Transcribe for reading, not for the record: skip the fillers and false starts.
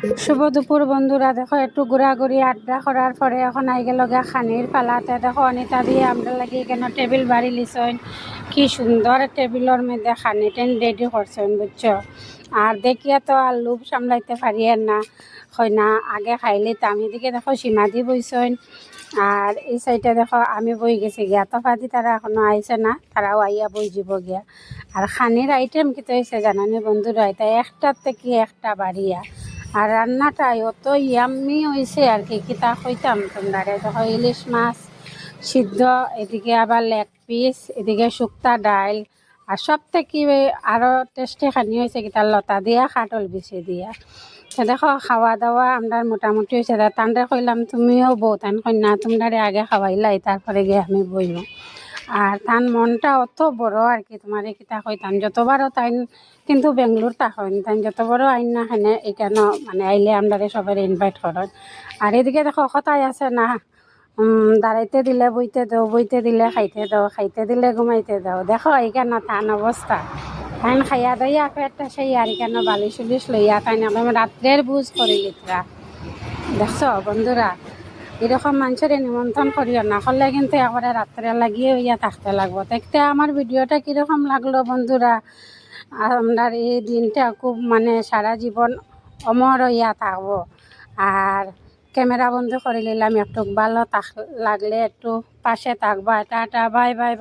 শুভ দুপুর বন্ধুরা, দেখো একটু ঘোরাঘুরি আড্ডা করার পরে এখন আইগে লগে খানির পালাতে দেখো অনিতা দিয়ে আমরা লাগি কেন টেবিল বাড়ি লিছইন, কি সুন্দর টেবিলের মধ্যে খানি টেন রেডি করছেন বুঝছো। আর দেখিয়া তো আর লোভ সামলাইতে পারি না, হয় না আগে খাইলে আমি দিকে দেখো সীমাদি বইছইন, আর এই সাইডে দেখো আমি বই গেছি গিয়া তফাতি তারা এখনো আইছে না, তারাও আইয়া বই যাব গিয়া। আর খানির আইটেম কি হয়েছে জানানি বন্ধুরা, এটা একটার থেকে একটা বাড়িয়া, আর রান্নাটা অত ইয়াম্মি হয়েছে আর কি কিতা কইতাম তোমরা। দেখো ইলিশ মাছ সিদ্ধ, এদিকে আবার লেগ পিস, এদিকে শুক্তা ডাইল, আর সব থেকে আরও টেস্টি খানি হয়েছে কিতা লতা দিয়া খাটল বিছি দিয়া। তো দেখো খাওয়া দাওয়া আমরা মোটামুটি হয়েছে। তান্ডে কইলাম তুমিও বউ, তান কন্যা তোমরা আগে খাওয়াইলাই তারপরে গিয়ে আমি বইব। আর তার মনটা অত বড় আর কি, তোমার কিতা কইতাম যতবারও তাই কিন্তু বেঙ্গলোর তাহন তাই যত বড় আইন না খানে এখানে মানে আইলে আমরা সবাই ইনভাইট করেন। আর এদিকে দেখো কথাই আছে না, দাঁড়াইতে দিলে বইতে দাও, বইতে দিলে খাইতে দাও, খাইতে দিলে ঘুমাইতে দাও। দেখো এইখানে টান অবস্থা, তাই খাইয়া দাইয়া একটা সেই আর এখানে বালিশ উলিশ লইয়া তাই একদম রাত্রের বুঝ করে লিতরা। দেখছো বন্ধুরা, এরকম মানুষের নিমন্ত্রণ করিও না, করলে কিন্তু একবারে রাত্রে লাগিয়ে হইয়া থাকতে লাগবো। দেখতে আমার ভিডিওটা কীরকম লাগলো বন্ধুরা, আপনার এই দিনটা খুব মানে সারা জীবন অমর হইয়া থাকবো। আর ক্যামেরা বন্ধ করে নিলাম, একটু ভালো লাগলে একটু পাশে থাকবা। Tata, bye bye.